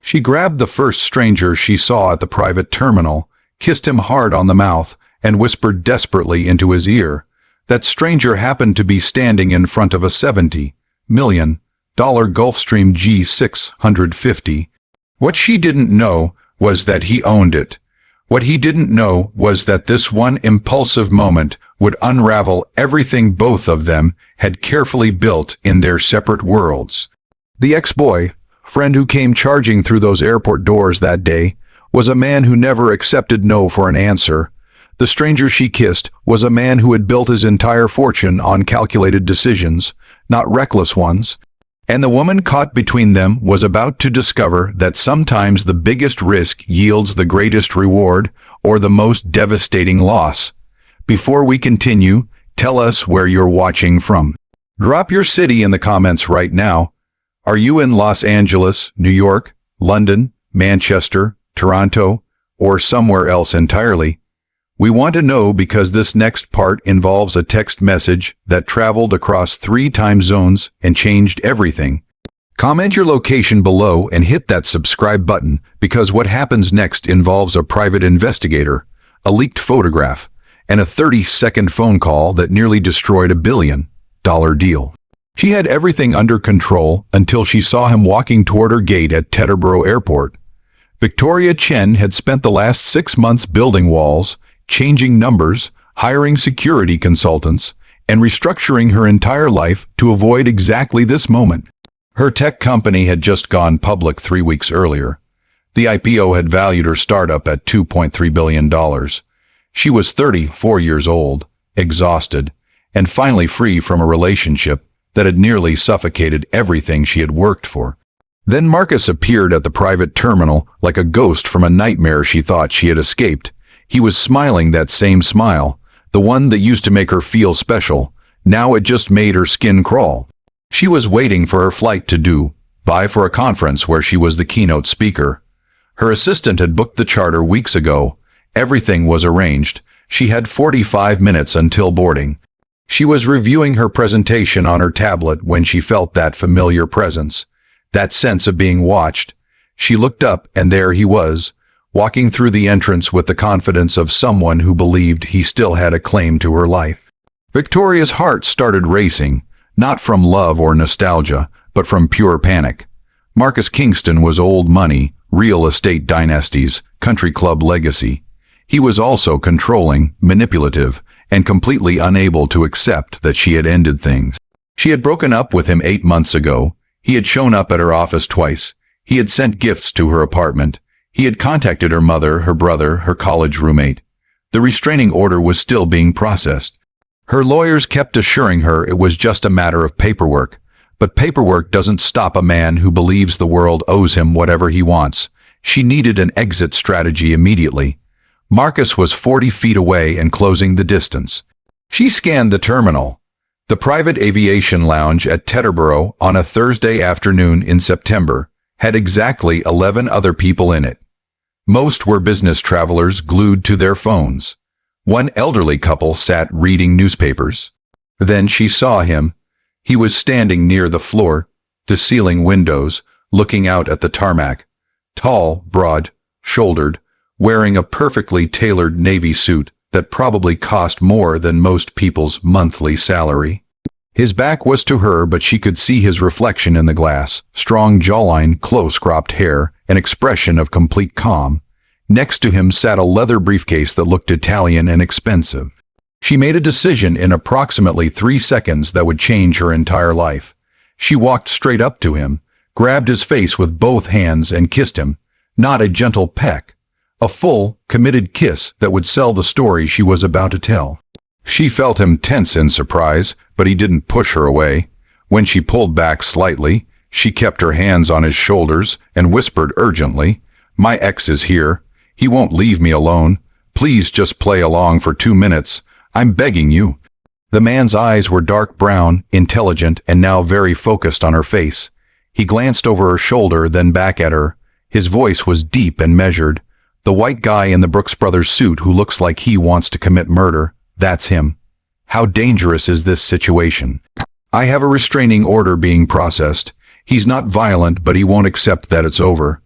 She grabbed the first stranger she saw at the private terminal, kissed him hard on the mouth, and whispered desperately into his ear. That stranger happened to be standing in front of a $70 million Gulfstream G650. What she didn't know was that he owned it. What he didn't know was that this one impulsive moment would unravel everything both of them had carefully built in their separate worlds. The ex-boyfriend who came charging through those airport doors that day was a man who never accepted no for an answer. The stranger she kissed was a man who had built his entire fortune on calculated decisions, not reckless ones. And the woman caught between them was about to discover that sometimes the biggest risk yields the greatest reward or the most devastating loss. Before we continue, tell us where you're watching from. Drop your city in the comments right now. Are you in Los Angeles, New York, London, Manchester, Toronto, or somewhere else entirely? We want to know because this next part involves a text message that traveled across 3 time zones and changed everything. Comment your location below and hit that subscribe button because what happens next involves a private investigator, a leaked photograph, and a 30-second phone call that nearly destroyed $1 billion deal. She had everything under control until she saw him walking toward her gate at Teterboro Airport. Victoria Chen had spent the last 6 months building walls, changing numbers, hiring security consultants, and restructuring her entire life to avoid exactly this moment. Her tech company had just gone public 3 weeks earlier. The IPO had valued her startup at $2.3 billion. She was 34 years old, exhausted, and finally free from a relationship that had nearly suffocated everything she had worked for. Then Marcus appeared at the private terminal like a ghost from a nightmare she thought she had escaped. He was smiling that same smile, the one that used to make her feel special. Now it just made her skin crawl. She was waiting for her flight to Dubai for a conference where she was the keynote speaker. Her assistant had booked the charter weeks ago. Everything was arranged. She had 45 minutes until boarding. She was reviewing her presentation on her tablet when she felt that familiar presence, that sense of being watched. She looked up and there he was, walking through the entrance with the confidence of someone who believed he still had a claim to her life. Victoria's heart started racing, not from love or nostalgia, but from pure panic. Marcus Kingston was old money, real estate dynasties, country club legacy. He was also controlling, manipulative, and completely unable to accept that she had ended things. She had broken up with him 8 months ago. He had shown up at her office twice. He had sent gifts to her apartment. He had contacted her mother, her brother, her college roommate. The restraining order was still being processed. Her lawyers kept assuring her it was just a matter of paperwork. But paperwork doesn't stop a man who believes the world owes him whatever he wants. She needed an exit strategy immediately. Marcus was 40 feet away and closing the distance. She scanned the terminal. The private aviation lounge at Teterboro on a Thursday afternoon in September had exactly 11 other people in it. Most were business travelers glued to their phones. One elderly couple sat reading newspapers. Then she saw him. He was standing near the floor-to-ceiling windows, looking out at the tarmac. Tall, broad-shouldered, wearing a perfectly tailored navy suit that probably cost more than most people's monthly salary. His back was to her, but she could see his reflection in the glass, strong jawline, close-cropped hair, an expression of complete calm. Next to him sat a leather briefcase that looked Italian and expensive. She made a decision in approximately 3 seconds that would change her entire life. She walked straight up to him, grabbed his face with both hands and kissed him, not a gentle peck. A full, committed kiss that would sell the story she was about to tell. She felt him tense in surprise, but he didn't push her away. When she pulled back slightly, she kept her hands on his shoulders and whispered urgently, "My ex is here. He won't leave me alone. Please just play along for 2 minutes. I'm begging you." The man's eyes were dark brown, intelligent, and now very focused on her face. He glanced over her shoulder, then back at her. His voice was deep and measured. "The white guy in the Brooks Brothers suit who looks like he wants to commit murder. That's him. How dangerous is this situation? I have a restraining order being processed. He's not violent, but he won't accept that it's over.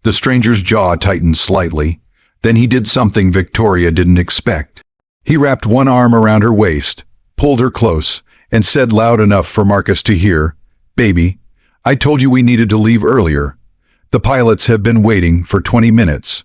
The stranger's jaw tightened slightly. Then he did something Victoria didn't expect. He wrapped one arm around her waist, pulled her close, and said loud enough for Marcus to hear, "Baby, I told you we needed to leave earlier. The pilots have been waiting for 20 minutes."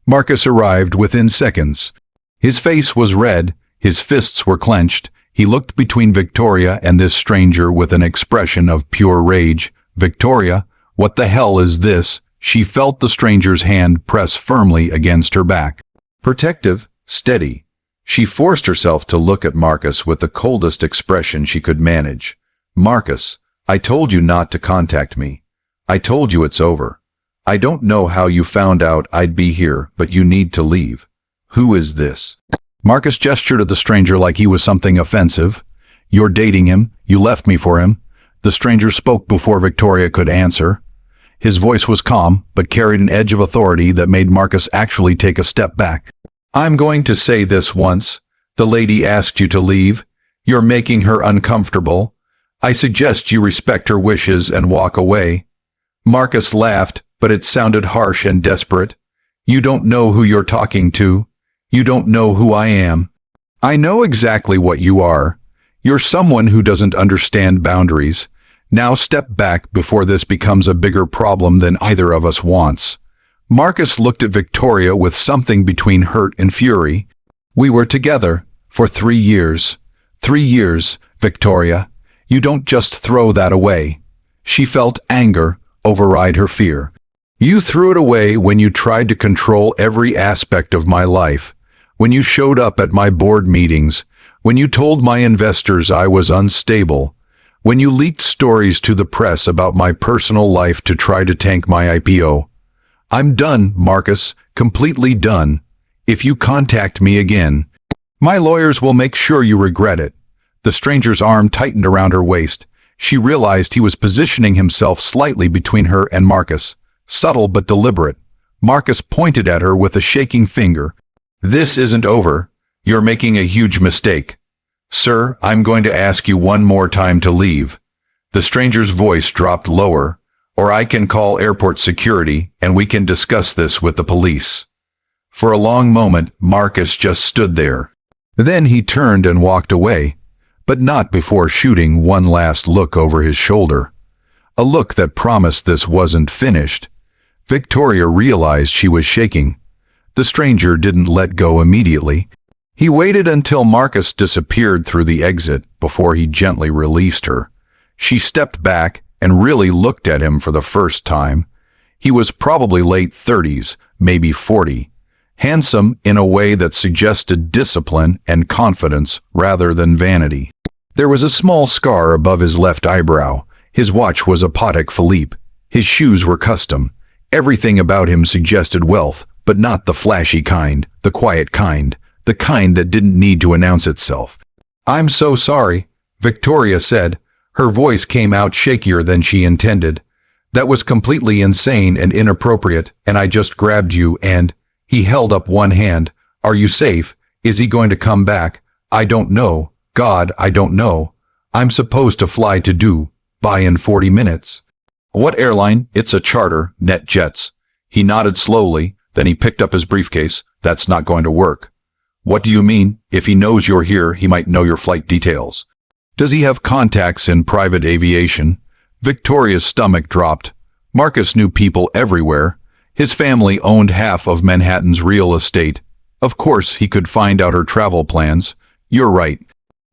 Marcus arrived within seconds. His face was red, his fists were clenched. He looked between Victoria and this stranger with an expression of pure rage. "Victoria, what the hell is this?" She felt the stranger's hand press firmly against her back. Protective, steady. She forced herself to look at Marcus with the coldest expression she could manage. "Marcus, I told you not to contact me. I told you it's over. I don't know how you found out I'd be here, but you need to leave. Who is this?" Marcus gestured at the stranger like he was something offensive. "You're dating him. You left me for him." The stranger spoke before Victoria could answer. His voice was calm, but carried an edge of authority that made Marcus actually take a step back. "I'm going to say this once. The lady asked you to leave. You're making her uncomfortable. I suggest you respect her wishes and walk away." Marcus laughed, but it sounded harsh and desperate. "You don't know who you're talking to. You don't know who I am. I know exactly what you are. You're someone who doesn't understand boundaries. Now step back before this becomes a bigger problem than either of us wants." Marcus looked at Victoria with something between hurt and fury. "We were together for 3 years. 3 years, Victoria. You don't just throw that away." She felt anger override her fear. "You threw it away when you tried to control every aspect of my life. When you showed up at my board meetings. When you told my investors I was unstable. When you leaked stories to the press about my personal life to try to tank my IPO. I'm done, Marcus, completely done. If you contact me again, my lawyers will make sure you regret it." The stranger's arm tightened around her waist. She realized he was positioning himself slightly between her and Marcus, subtle but deliberate. Marcus pointed at her with a shaking finger. "This isn't over. You're making a huge mistake. Sir, I'm going to ask you one more time to leave." The stranger's voice dropped lower. "Or I can call airport security and we can discuss this with the police." For a long moment, Marcus just stood there. Then he turned and walked away, but not before shooting one last look over his shoulder. A look that promised this wasn't finished. Victoria realized she was shaking. The stranger didn't let go immediately. He waited until Marcus disappeared through the exit before he gently released her. She stepped back and really looked at him for the first time. He was probably late 30s, maybe 40. Handsome in a way that suggested discipline and confidence rather than vanity. There was a small scar above his left eyebrow. His watch was a Patek Philippe. His shoes were custom. Everything about him suggested wealth, but not the flashy kind, the quiet kind. The kind that didn't need to announce itself. "I'm so sorry," Victoria said. Her voice came out shakier than she intended. "That was completely insane and inappropriate, and I just grabbed you and—" He held up one hand. "Are you safe? Is he going to come back? I don't know. God, I don't know. I'm supposed to fly to Dubai in 40 minutes. "What airline?" "It's a charter, NetJets." He nodded slowly, then he picked up his briefcase. "That's not going to work." "What do you mean? If he knows you're here, he might know your flight details." "Does he have contacts in private aviation?" Victoria's stomach dropped. Marcus knew people everywhere. His family owned half of Manhattan's real estate. Of course, he could find out her travel plans. "You're right."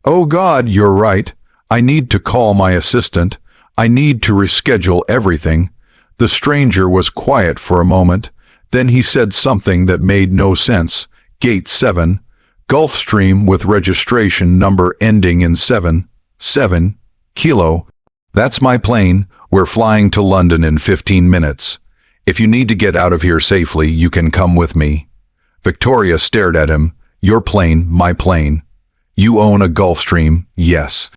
"Oh God, you're right. I need to call my assistant. I need to reschedule everything." The stranger was quiet for a moment. Then he said something that made no sense. "Gate 7, Gulfstream with registration number ending in 7 Kilo. That's my plane. We're flying to London in 15 minutes. If you need to get out of here safely, you can come with me." Victoria stared at him. "Your plane, my plane. You own a Gulfstream, yes."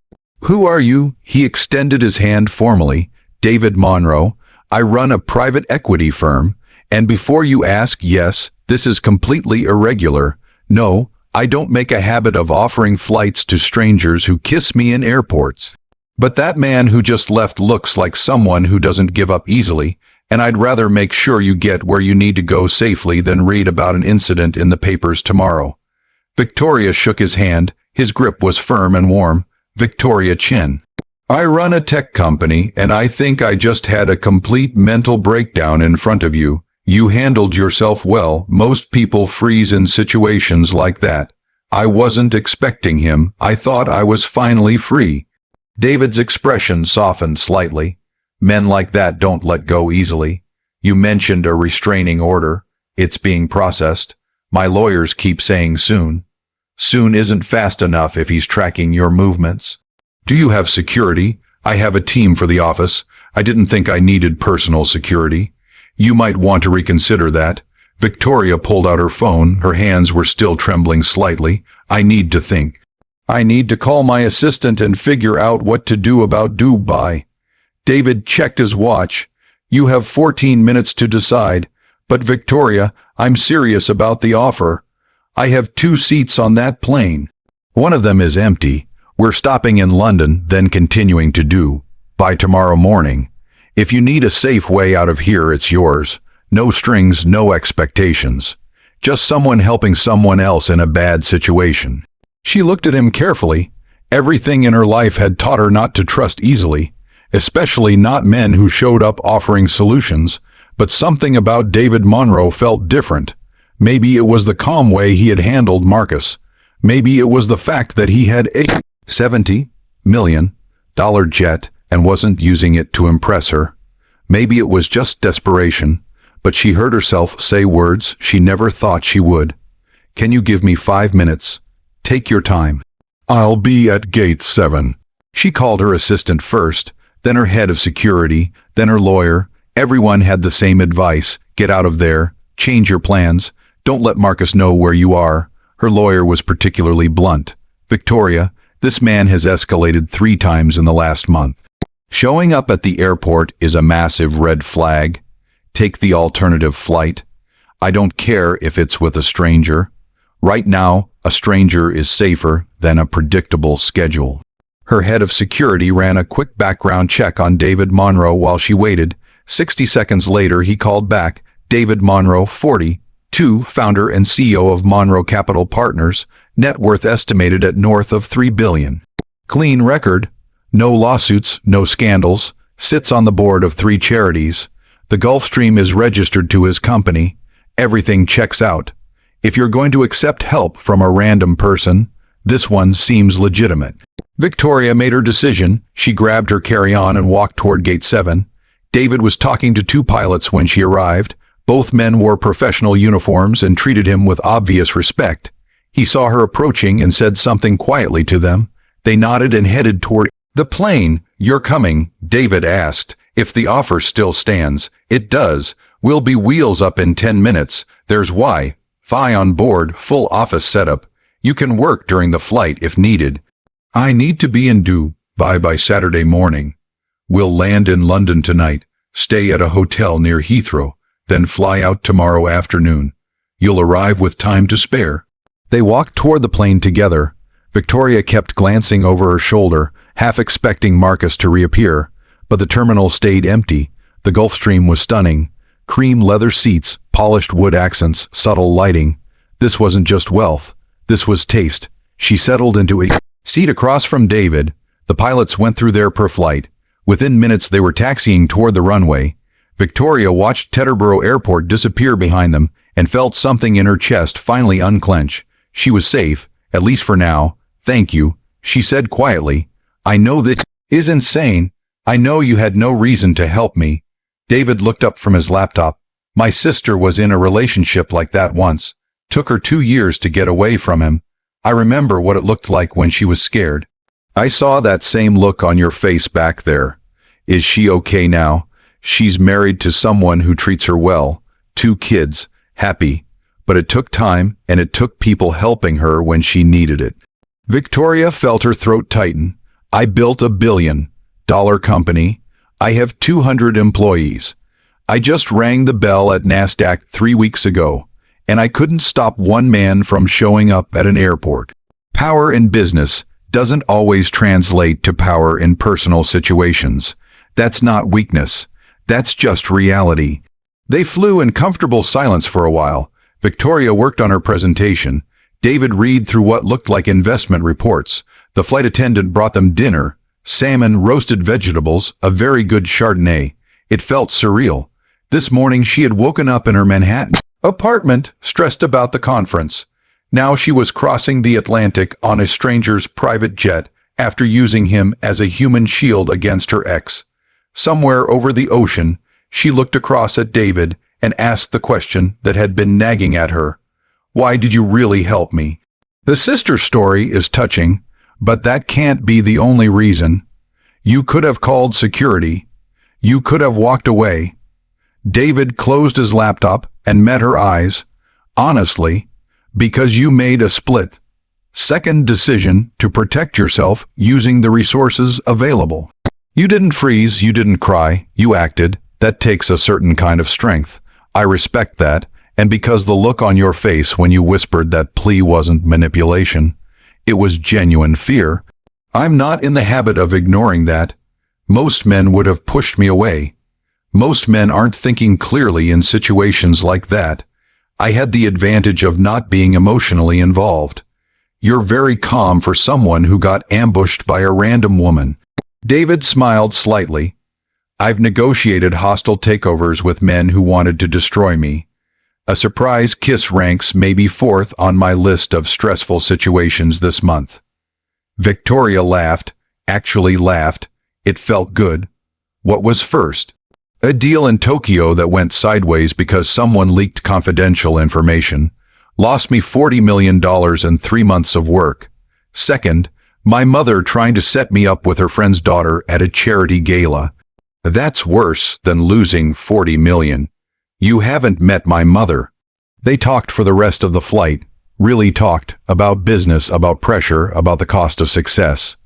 "Who are you?" He extended his hand formally. "David Monroe. I run a private equity firm. And before you ask, yes, this is completely irregular. No, I don't make a habit of offering flights to strangers who kiss me in airports. But that man who just left looks like someone who doesn't give up easily, and I'd rather make sure you get where you need to go safely than read about an incident in the papers tomorrow." Victoria shook his hand. His grip was firm and warm. Victoria Chin. "I run a tech company, and I think I just had a complete mental breakdown in front of you. You handled yourself well. Most people freeze in situations like that. I wasn't expecting him. I thought I was finally free." David's expression softened slightly. "Men like that don't let go easily. You mentioned a restraining order. It's being processed. My lawyers keep saying soon. Soon isn't fast enough if he's tracking your movements." "Do you have security?" "I have a team for the office. I didn't think I needed personal security." "You might want to reconsider that." Victoria pulled out her phone. Her hands were still trembling slightly. "I need to think. I need to call my assistant and figure out what to do about Dubai." David checked his watch. "You have 14 minutes to decide. But Victoria, I'm serious about the offer. I have 2 seats on that plane. One of them is empty. We're stopping in London, then continuing to Dubai tomorrow morning. If you need a safe way out of here, it's yours. No strings, no expectations. Just someone helping someone else in a bad situation." She looked at him carefully. Everything in her life had taught her not to trust easily, especially not men who showed up offering solutions. But something about David Monroe felt different. Maybe it was the calm way he had handled Marcus. Maybe it was the fact that he had a $70 million jet and wasn't using it to impress her. Maybe it was just desperation. But she heard herself say words she never thought she would. "Can you give me 5 minutes? Take your time. I'll be at gate 7. She called her assistant first, then her head of security, then her lawyer. Everyone had the same advice: get out of there, change your plans, don't let Marcus know where you are. Her lawyer was particularly blunt. "Victoria, this man has escalated 3 times in the last month. Showing up at the airport is a massive red flag. Take the alternative flight. I don't care if it's with a stranger. Right now, a stranger is safer than a predictable schedule." Her head of security ran a quick background check on David Monroe while she waited. 60 seconds later, he called back. "David Monroe, 42, founder and CEO of Monroe Capital Partners, net worth estimated at north of $3 billion. Clean record, no lawsuits, no scandals, sits on the board of 3 charities. The Gulfstream is registered to his company. Everything checks out. If you're going to accept help from a random person, this one seems legitimate." Victoria made her decision. She grabbed her carry-on and walked toward gate 7. David was talking to 2 pilots when she arrived. Both men wore professional uniforms and treated him with obvious respect. He saw her approaching and said something quietly to them. They nodded and headed toward the plane. "You're coming?" David asked. "If the offer still stands." "It does. We'll be wheels up in 10 minutes. There's Wi-Fi on board, full office setup. You can work during the flight if needed." "I need to be in Dubai by Saturday morning. We'll land in London tonight, stay at a hotel near Heathrow, then fly out tomorrow afternoon. You'll arrive with time to spare." They walked toward the plane together. Victoria kept glancing over her shoulder, half expecting Marcus to reappear. But the terminal stayed empty. The Gulfstream was stunning. Cream leather seats, polished wood accents, subtle lighting. This wasn't just wealth. This was taste. She settled into a seat across from David. The pilots went through their per flight. Within minutes they were taxiing toward the runway. Victoria watched Teterboro Airport disappear behind them and felt something in her chest finally unclench. She was safe, at least for now. "Thank you," she said quietly. "I know that is insane. I know you had no reason to help me." David looked up from his laptop. "My sister was in a relationship like that once. Took her 2 years to get away from him. I remember what it looked like when she was scared." "I saw that same look on your face back there. Is she okay now?" "She's married to someone who treats her well. 2 kids. Happy. But it took time, and it took people helping her when she needed it." Victoria felt her throat tighten. "I built $1 billion company. I have 200 employees. I just rang the bell at NASDAQ 3 weeks ago, and I couldn't stop one man from showing up at an airport." Power in business doesn't always translate to power in personal situations. That's not weakness. That's just reality. They flew in comfortable silence for a while. Victoria worked on her presentation. David read through what looked like investment reports. The flight attendant brought them dinner, salmon, roasted vegetables, a very good Chardonnay. It felt surreal. This morning she had woken up in her Manhattan apartment, stressed about the conference. Now she was crossing the Atlantic on a stranger's private jet after using him as a human shield against her ex. Somewhere over the ocean, she looked across at David and asked the question that had been nagging at her. Why did you really help me? The sister story is touching, but that can't be the only reason. You could have called security. You could have walked away. David closed his laptop and met her eyes. Honestly, because you made a split-second decision to protect yourself using the resources available. You didn't freeze, you didn't cry, you acted. That takes a certain kind of strength. I respect that, and because the look on your face when you whispered that plea wasn't manipulation, it was genuine fear. I'm not in the habit of ignoring that. Most men would have pushed me away. Most men aren't thinking clearly in situations like that. I had the advantage of not being emotionally involved. You're very calm for someone who got ambushed by a random woman. David smiled slightly. I've negotiated hostile takeovers with men who wanted to destroy me. A surprise kiss ranks maybe fourth on my list of stressful situations this month. Victoria laughed, actually laughed. It felt good. What was first? A deal in Tokyo that went sideways because someone leaked confidential information. Lost me $40 million and 3 months of work. Second, my mother trying to set me up with her friend's daughter at a charity gala. That's worse than losing $40 million. You haven't met my mother. They talked for the rest of the flight. Really talked about business, about pressure, about the cost of success.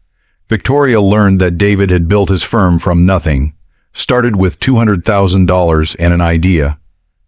Victoria learned that David had built his firm from nothing. Started with $200,000 and an idea.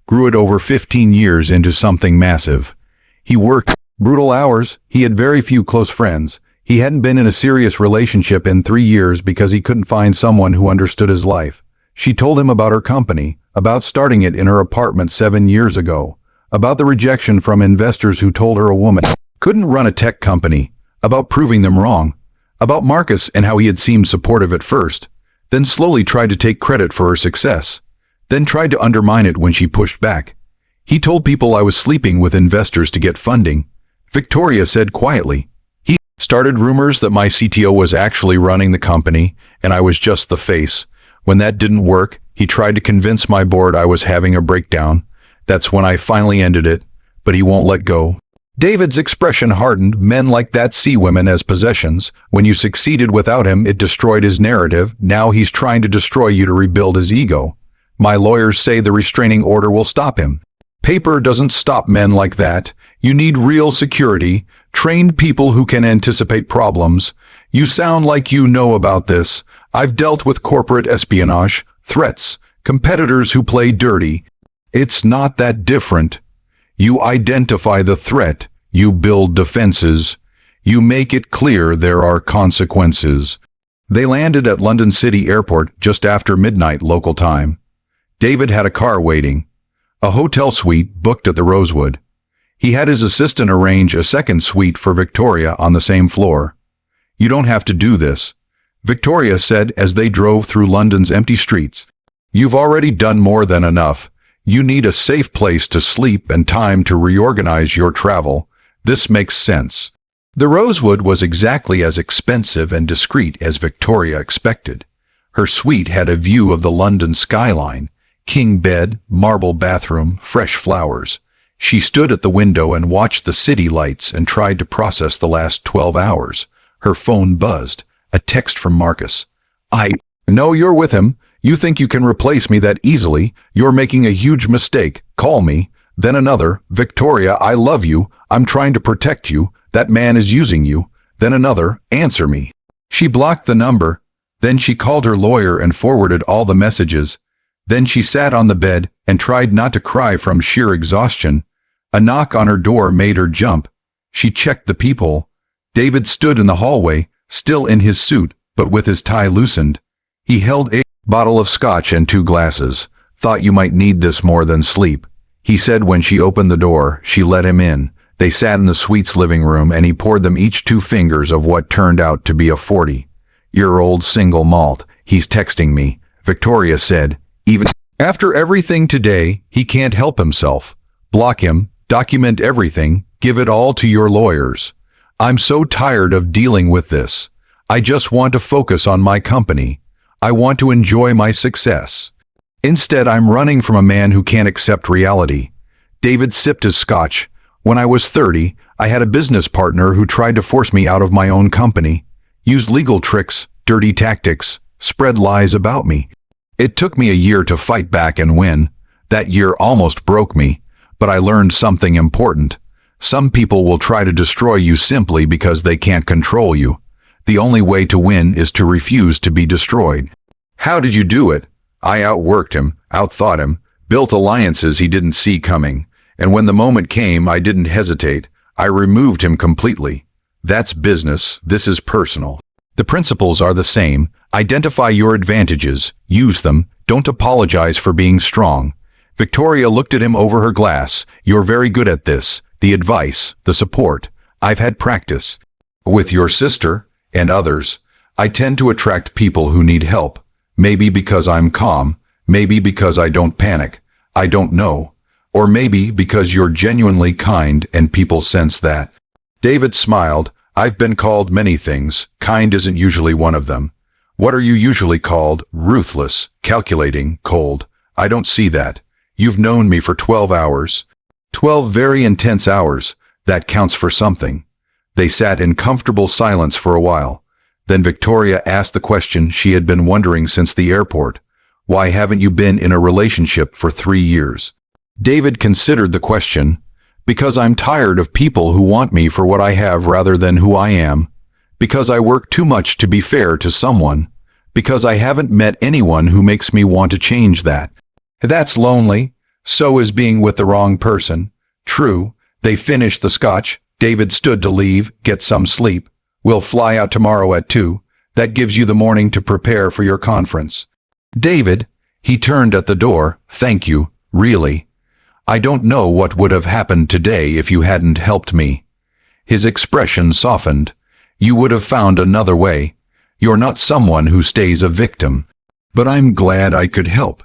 Grew it over 15 years into something massive. He worked brutal hours. He had very few close friends. He hadn't been in a serious relationship in 3 years because he couldn't find someone who understood his life. She told him about her company, about starting it in her apartment 7 years ago, about the rejection from investors who told her a woman couldn't run a tech company, about proving them wrong, about Marcus and how he had seemed supportive at first, then slowly tried to take credit for her success, then tried to undermine it when she pushed back. He told people I was sleeping with investors to get funding. Victoria said quietly. He started rumors that my CTO was actually running the company and I was just the face. When that didn't work, he tried to convince my board I was having a breakdown. That's when I finally ended it, but he won't let go. David's expression hardened. Men like that see women as possessions. When you succeeded without him, it destroyed his narrative. Now he's trying to destroy you to rebuild his ego. My lawyers say the restraining order will stop him. Paper doesn't stop men like that. You need real security, trained people who can anticipate problems. You sound like you know about this. I've dealt with corporate espionage, threats, competitors who play dirty. It's not that different. You identify the threat, you build defenses, you make it clear there are consequences. They landed at London City Airport just after midnight local time. David had a car waiting, a hotel suite booked at the Rosewood. He had his assistant arrange a second suite for Victoria on the same floor. You don't have to do this, Victoria said as they drove through London's empty streets. You've already done more than enough. You need a safe place to sleep and time to reorganize your travel. This makes sense. The Rosewood was exactly as expensive and discreet as Victoria expected. Her suite had a view of the London skyline, king bed, marble bathroom, fresh flowers. She stood at the window and watched the city lights and tried to process the last 12 hours. Her phone buzzed. A text from Marcus. I know you're with him. You think you can replace me that easily. You're making a huge mistake. Call me. Then another. Victoria, I love you. I'm trying to protect you. That man is using you. Then another. Answer me. She blocked the number. Then she called her lawyer and forwarded all the messages. Then she sat on the bed and tried not to cry from sheer exhaustion. A knock on her door made her jump. She checked the peephole. David stood in the hallway, still in his suit, but with his tie loosened. He held a Bottle of scotch and 2 glasses. Thought you might need this more than sleep, he said when she opened the door. She let him in. They sat in the suite's living room and he poured them each 2 fingers of what turned out to be a 40-year-old single malt. He's texting me, Victoria said. Even after everything today, he can't help himself. Block him, document everything, give it all to your lawyers. I'm so tired of dealing with this. I just want to focus on my company. I want to enjoy my success. Instead, I'm running from a man who can't accept reality. David sipped his scotch. When I was 30, I had a business partner who tried to force me out of my own company, used legal tricks, dirty tactics, spread lies about me. It took me a year to fight back and win. That year almost broke me, but I learned something important. Some people will try to destroy you simply because they can't control you. The only way to win is to refuse to be destroyed. How did you do it? I outworked him, outthought him, built alliances he didn't see coming, and when the moment came, I didn't hesitate. I removed him completely. That's business, this is personal. The principles are the same. Identify your advantages, use them, don't apologize for being strong. Victoria looked at him over her glass. You're very good at this. The advice, the support. I've had practice. With your sister and others, I tend to attract people who need help. Maybe because I'm calm, maybe because I don't panic, I don't know. Or maybe because you're genuinely kind and people sense that. David smiled. I've been called many things. Kind isn't usually one of them. What are you usually called? Ruthless, calculating, cold. I don't see that. You've known me for 12 hours. 12 very intense hours. That counts for something. They sat in comfortable silence for a while. Then Victoria asked the question she had been wondering since the airport. Why haven't you been in a relationship for 3 years? David considered the question. Because I'm tired of people who want me for what I have rather than who I am. Because I work too much to be fair to someone. Because I haven't met anyone who makes me want to change that. That's lonely. So is being with the wrong person. True. They finished the scotch. David stood to leave, get some sleep. We'll fly out tomorrow at 2. That gives you the morning to prepare for your conference. David, he turned at the door. Thank you, really. I don't know what would have happened today if you hadn't helped me. His expression softened. You would have found another way. You're not someone who stays a victim. But I'm glad I could help.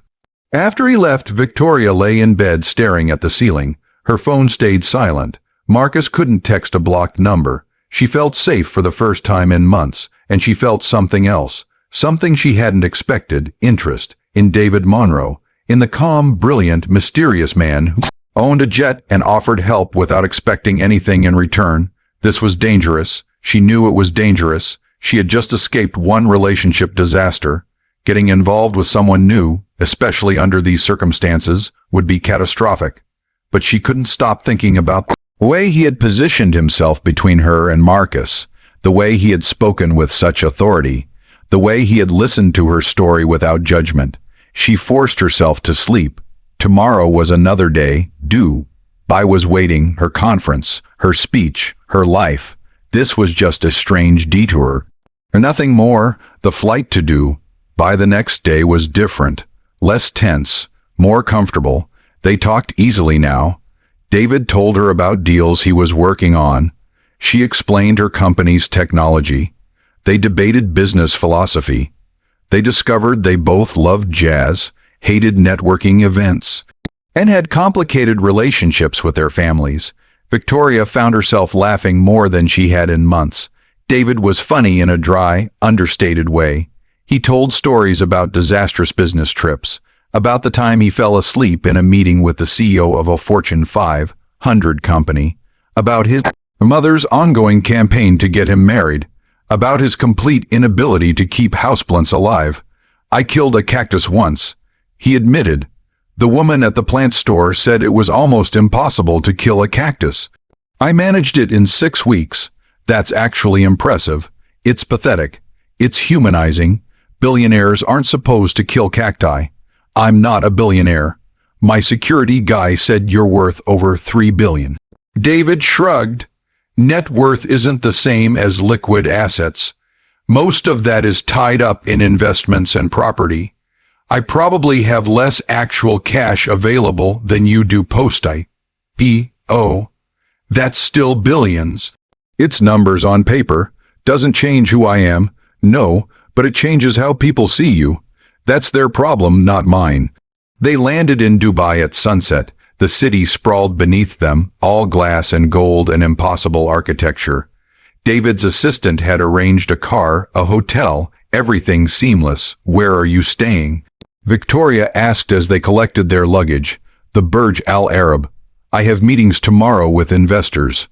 After he left, Victoria lay in bed staring at the ceiling. Her phone stayed silent. Marcus couldn't text a blocked number. She felt safe for the first time in months, and she felt something else, something she hadn't expected, interest, in David Monroe, in the calm, brilliant, mysterious man who owned a jet and offered help without expecting anything in return. This was dangerous. She knew it was dangerous. She had just escaped one relationship disaster. Getting involved with someone new, especially under these circumstances, would be catastrophic. But she couldn't stop thinking about the way he had positioned himself between her and Marcus, the way he had spoken with such authority, the way he had listened to her story without judgment. She forced herself to sleep. Tomorrow was another day, due. Bai was waiting, her conference, her speech, her life. This was just a strange detour. Nothing more, the flight to do. By the next day was different, less tense, more comfortable. They talked easily now. David told her about deals he was working on. She explained her company's technology. They debated business philosophy. They discovered they both loved jazz, hated networking events, and had complicated relationships with their families. Victoria found herself laughing more than she had in months. David was funny in a dry, understated way. He told stories about disastrous business trips, about the time he fell asleep in a meeting with the CEO of a Fortune 500 company, about his mother's ongoing campaign to get him married, about his complete inability to keep houseplants alive. I killed a cactus once, he admitted. The woman at the plant store said it was almost impossible to kill a cactus. I managed it in 6 weeks. That's actually impressive. It's pathetic. It's humanizing. Billionaires aren't supposed to kill cacti. I'm not a billionaire. My security guy said you're worth over $3 billion. David shrugged. Net worth isn't the same as liquid assets. Most of that is tied up in investments and property. I probably have less actual cash available than you do post-IPO. That's still billions. It's numbers on paper. Doesn't change who I am. No, but it changes how people see you. That's their problem, not mine. They landed in Dubai at sunset. The city sprawled beneath them, all glass and gold and impossible architecture. David's assistant had arranged a car, a hotel, everything seamless. Where are you staying? Victoria asked as they collected their luggage. The Burj Al Arab. I have meetings tomorrow with investors.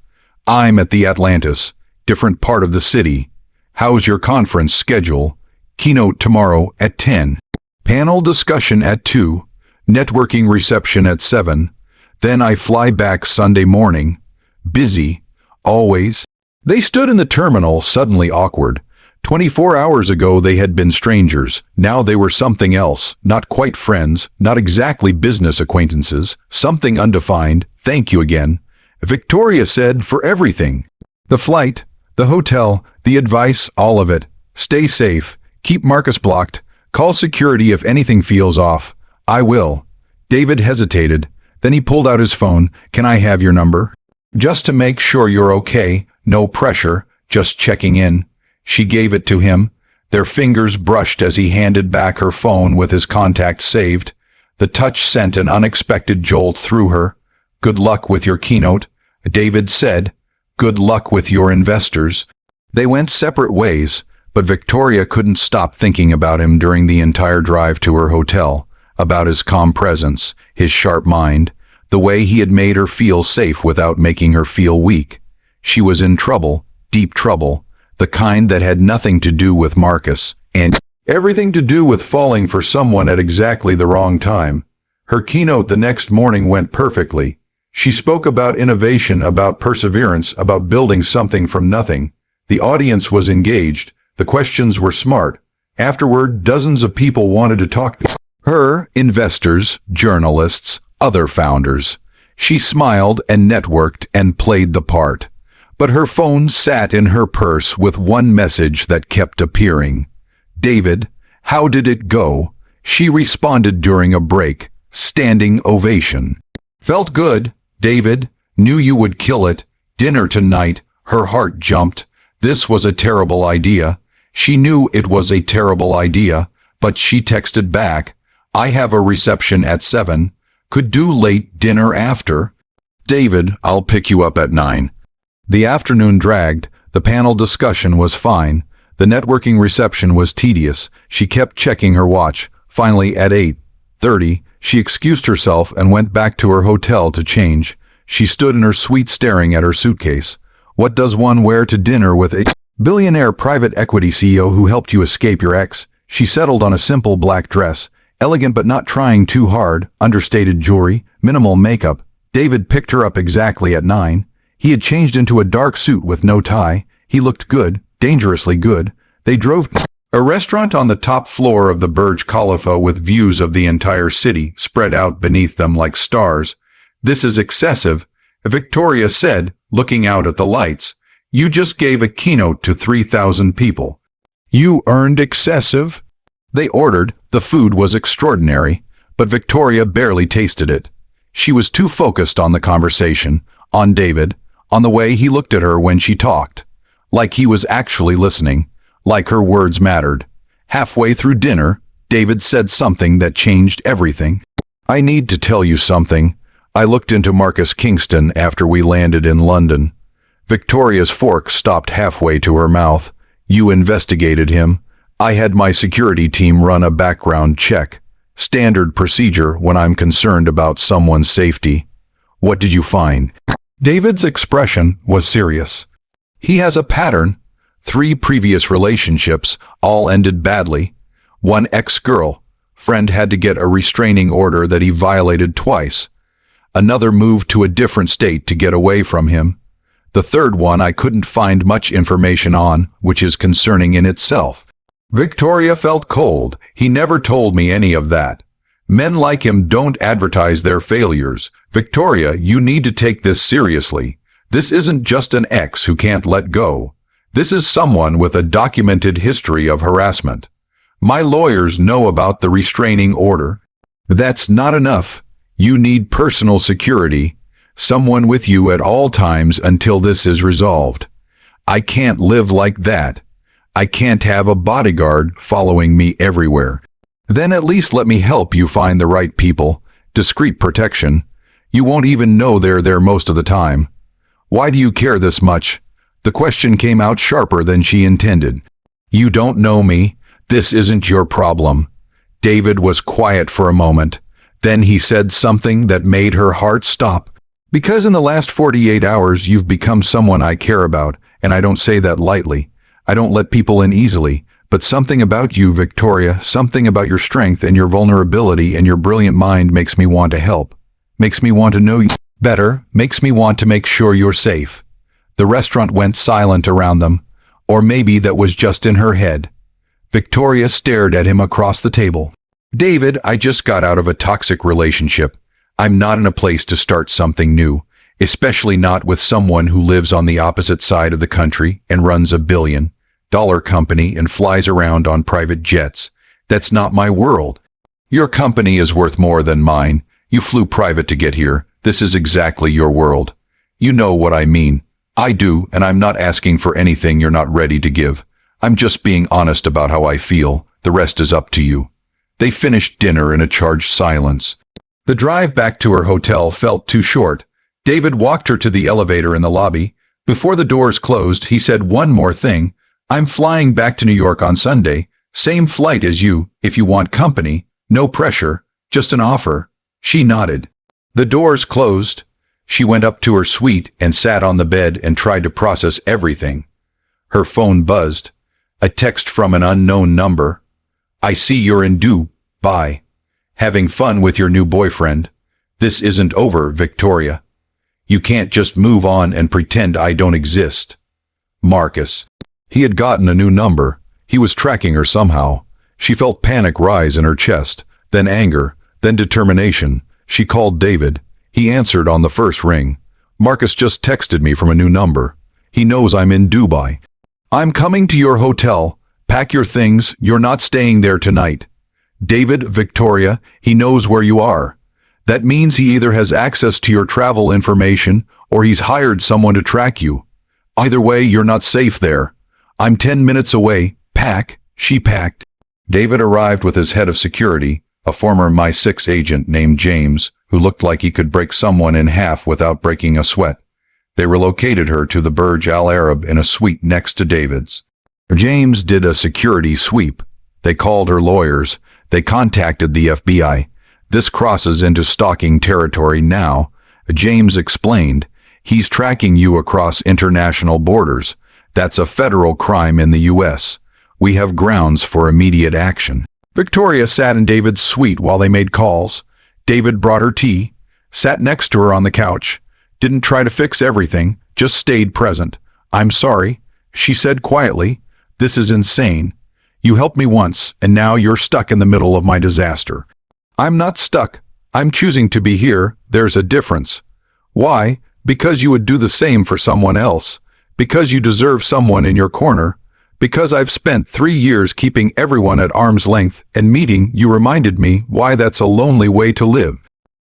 I'm at the Atlantis, different part of the city. How's your conference schedule? Keynote tomorrow at 10. Panel discussion at 2. Networking reception at 7. Then I fly back Sunday morning. Busy. Always. They stood in the terminal, suddenly awkward. 24 hours ago they had been strangers. Now they were something else. Not quite friends. Not exactly business acquaintances. Something undefined. Thank you again. Victoria said, for everything. The flight, the hotel, the advice, all of it. Stay safe. Keep Marcus blocked. Call security if anything feels off. I will. David hesitated. Then he pulled out his phone. Can I have your number? Just to make sure you're okay. No pressure. Just checking in. She gave it to him. Their fingers brushed as he handed back her phone with his contact saved. The touch sent an unexpected jolt through her. Good luck with your keynote, David said. Good luck with your investors. They went separate ways, but Victoria couldn't stop thinking about him during the entire drive to her hotel, about his calm presence, his sharp mind, the way he had made her feel safe without making her feel weak. She was in trouble, deep trouble, the kind that had nothing to do with Marcus, and everything to do with falling for someone at exactly the wrong time. Her keynote the next morning went perfectly. She spoke about innovation, about perseverance, about building something from nothing. The audience was engaged. The questions were smart. Afterward, dozens of people wanted to talk to her, investors, journalists, other founders. She smiled and networked and played the part. But her phone sat in her purse with one message that kept appearing. David, how did it go? She responded during a break. Standing ovation. Felt good, David. Knew you would kill it. Dinner tonight. Her heart jumped. This was a terrible idea. She knew it was a terrible idea, but she texted back. I have a reception at 7. Could do late dinner after. David, I'll pick you up at 9. The afternoon dragged. The panel discussion was fine. The networking reception was tedious. She kept checking her watch. Finally, at 8:30, she excused herself and went back to her hotel to change. She stood in her suite staring at her suitcase. What does one wear to dinner with a billionaire private equity CEO who helped you escape your ex? She settled on a simple black dress. Elegant but not trying too hard. Understated jewelry. Minimal makeup. David picked her up exactly at 9. He had changed into a dark suit with no tie. He looked good, dangerously good. They drove to a restaurant on the top floor of the Burj Khalifa with views of the entire city spread out beneath them like stars. This is excessive, Victoria said, looking out at the lights. You just gave a keynote to 3,000 people. You earned excessive? They ordered. The food was extraordinary, but Victoria barely tasted it. She was too focused on the conversation, on David, on the way he looked at her when she talked. Like he was actually listening, like her words mattered. Halfway through dinner, David said something that changed everything. I need to tell you something. I looked into Marcus Kingston after we landed in London. Victoria's fork stopped halfway to her mouth. You investigated him. I had my security team run a background check. Standard procedure when I'm concerned about someone's safety. What did you find? David's expression was serious. He has a pattern. 3 previous relationships all ended badly. One ex-girl friend had to get a restraining order that he violated twice. Another moved to a different state to get away from him. The third one I couldn't find much information on, which is concerning in itself. Victoria felt cold. He never told me any of that. Men like him don't advertise their failures. Victoria, you need to take this seriously. This isn't just an ex who can't let go. This is someone with a documented history of harassment. My lawyers know about the restraining order. That's not enough. You need personal security, someone with you at all times until this is resolved. I can't live like that. I can't have a bodyguard following me everywhere. Then at least let me help you find the right people. Discreet protection. You won't even know they're there most of the time. Why do you care this much? The question came out sharper than she intended. You don't know me. This isn't your problem. David was quiet for a moment. Then he said something that made her heart stop. Because in the last 48 hours you've become someone I care about, and I don't say that lightly. I don't let people in easily, but something about you, Victoria, something about your strength and your vulnerability and your brilliant mind makes me want to help. Makes me want to know you better, makes me want to make sure you're safe. The restaurant went silent around them, or maybe that was just in her head. Victoria stared at him across the table. David, I just got out of a toxic relationship. I'm not in a place to start something new, especially not with someone who lives on the opposite side of the country and runs $1 billion company and flies around on private jets. That's not my world. Your company is worth more than mine. You flew private to get here. This is exactly your world. You know what I mean. I do, and I'm not asking for anything you're not ready to give. I'm just being honest about how I feel. The rest is up to you. They finished dinner in a charged silence. The drive back to her hotel felt too short. David walked her to the elevator in the lobby. Before the doors closed, he said one more thing. I'm flying back to New York on Sunday. Same flight as you, if you want company. No pressure, just an offer. She nodded. The doors closed. She went up to her suite and sat on the bed and tried to process everything. Her phone buzzed. A text from an unknown number. I see you're in Dubai. Having fun with your new boyfriend. This isn't over, Victoria. You can't just move on and pretend I don't exist. Marcus. He had gotten a new number. He was tracking her somehow. She felt panic rise in her chest, then anger, then determination. She called David. He answered on the first ring. Marcus just texted me from a new number. He knows I'm in Dubai. I'm coming to your hotel. Pack your things. You're not staying there tonight. David, Victoria, he knows where you are. That means he either has access to your travel information or he's hired someone to track you. Either way, you're not safe there. I'm 10 minutes away. Pack. She packed. David arrived with his head of security, a former MI6 agent named James, who looked like he could break someone in half without breaking a sweat. They relocated her to the Burj Al Arab in a suite next to David's. James did a security sweep. They called her lawyers. They contacted the FBI. This crosses into stalking territory now. James explained, he's tracking you across international borders. That's a federal crime in the U.S. We have grounds for immediate action. Victoria sat in David's suite while they made calls. David brought her tea, sat next to her on the couch, didn't try to fix everything, just stayed present. I'm sorry, she said quietly. This is insane. You helped me once, and now you're stuck in the middle of my disaster. I'm not stuck. I'm choosing to be here. There's a difference. Why? Because you would do the same for someone else. Because you deserve someone in your corner. Because I've spent 3 years keeping everyone at arm's length, and meeting you reminded me why that's a lonely way to live.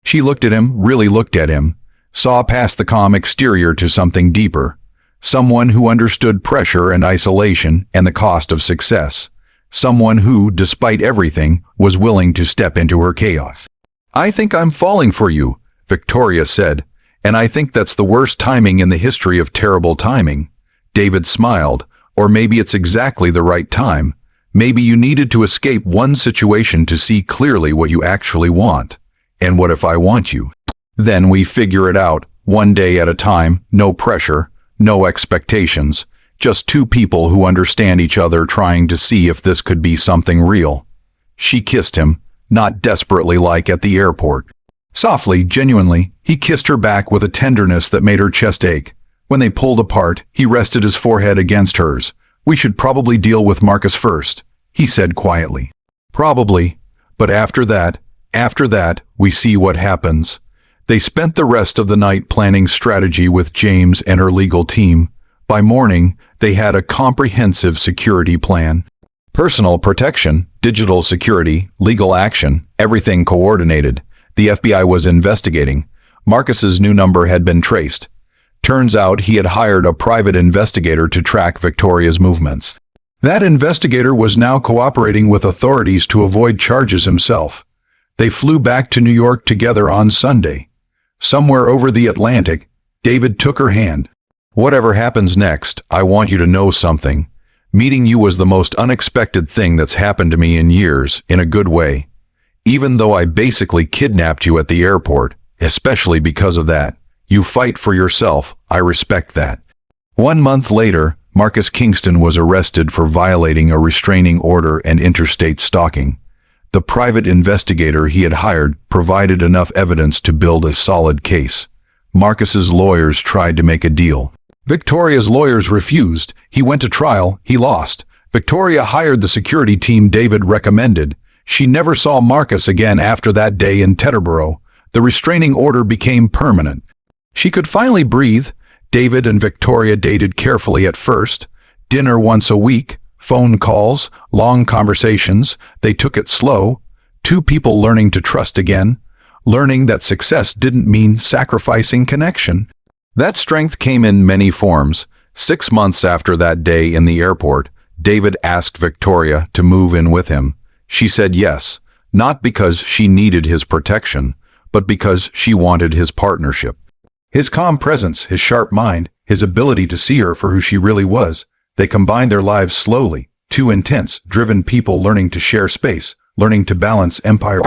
She looked at him, really looked at him, saw past the calm exterior to something deeper. Someone who understood pressure and isolation and the cost of success. Someone who, despite everything, was willing to step into her chaos. I think I'm falling for you, Victoria said, and I think that's the worst timing in the history of terrible timing. David smiled. Or maybe it's exactly the right time. Maybe you needed to escape one situation to see clearly what you actually want. And what if I want you? Then we figure it out, one day at a time, no pressure, no expectations, just two people who understand each other trying to see if this could be something real. She kissed him, not desperately like at the airport. Softly, genuinely, he kissed her back with a tenderness that made her chest ache. When they pulled apart, he rested his forehead against hers. We should probably deal with Marcus first, he said quietly. Probably, but after that, we see what happens. They spent the rest of the night planning strategy with James and her legal team. By morning, they had a comprehensive security plan. Personal protection, digital security, legal action, everything coordinated. The FBI was investigating. Marcus's new number had been traced. Turns out he had hired a private investigator to track Victoria's movements. That investigator was now cooperating with authorities to avoid charges himself. They flew back to New York together on Sunday. Somewhere over the Atlantic, David took her hand. "Whatever happens next, I want you to know something. Meeting you was the most unexpected thing that's happened to me in years, in a good way. Even though I basically kidnapped you at the airport, especially because of that. You fight for yourself, I respect that." 1 month later, Marcus Kingston was arrested for violating a restraining order and interstate stalking. The private investigator he had hired provided enough evidence to build a solid case. Marcus's lawyers tried to make a deal. Victoria's lawyers refused. He went to trial. He lost. Victoria hired the security team David recommended. She never saw Marcus again after that day in Teterboro. The restraining order became permanent. She could finally breathe. David and Victoria dated carefully at first. Dinner once a week, phone calls, long conversations. They took it slow. Two people learning to trust again, learning that success didn't mean sacrificing connection. That strength came in many forms. 6 months after that day in the airport, David asked Victoria to move in with him. She said yes, not because she needed his protection, but because she wanted his partnership. His calm presence, his sharp mind, his ability to see her for who she really was, they combined their lives slowly. Two intense, driven people learning to share space, learning to balance empire.